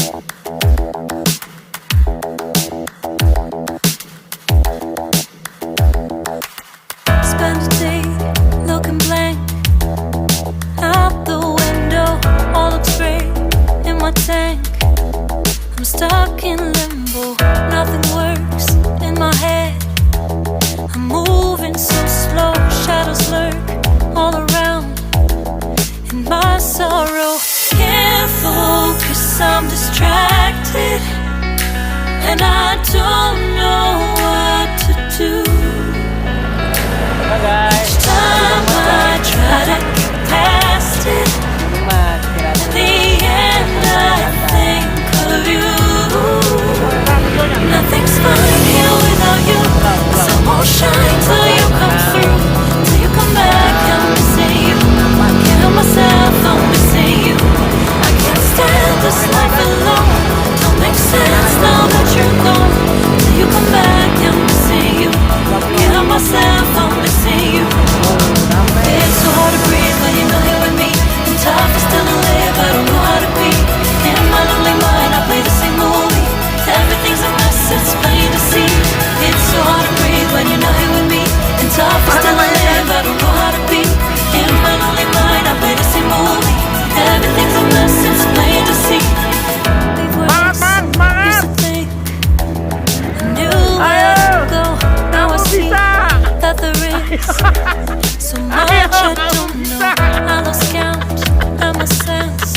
Spend a day looking blank out the window, all looks great in my tank. I'm stuck in limbo, nothing works in my head. I'm moving so slow, shadows lurk all around. In my sorrow, can't focus, I'm distracted, and I don't know what to do. Each time I try to get past it, in the end I think of you. Nothing's fine here without you. The sun won't shine till you come through. Till you come back, I'm missing you. I can't help myself, I'm missing you. I can't stand this life alone. Don't make sense now that you're gone. Till you come back, I'm missing you. I can't help myself, I'm missing you. It's so hard to breathe when you're not here with me. I'm tough and still to live, I don't know how to be. In my lonely mind, I play the same movie. Everything's a mess, it's plain to see. It's so hard to breathe when you're not here with me. And tough and still to live, I don't know how to be. In my lonely mind, I play the same movie. Everything's a mess, it's plain to see. Leave words, used to think I knew where to go. Now I see that there is so much I don't know. I lost count, I'm a sense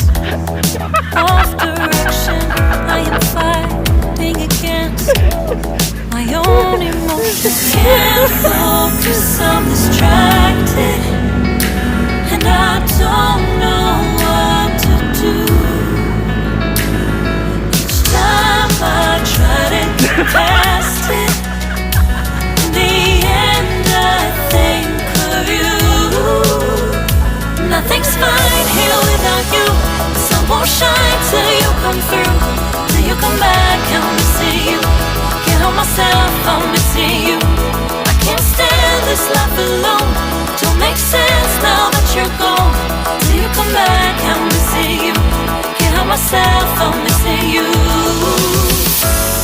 of direction. I am fighting against my own emotions. Can't focus, I'm distracted, and I don't know what to do. Each time I try to get past it, in the end I think of you. Nothing's fine here without you. The sun won't shine till you come through. Till you come back, I'm missing you. Can't help myself, I'm missing you. I can't stand this life alone. Don't make sense now that you're gone. Till you come back, I'm missing you. Can't help myself, I'm missing you.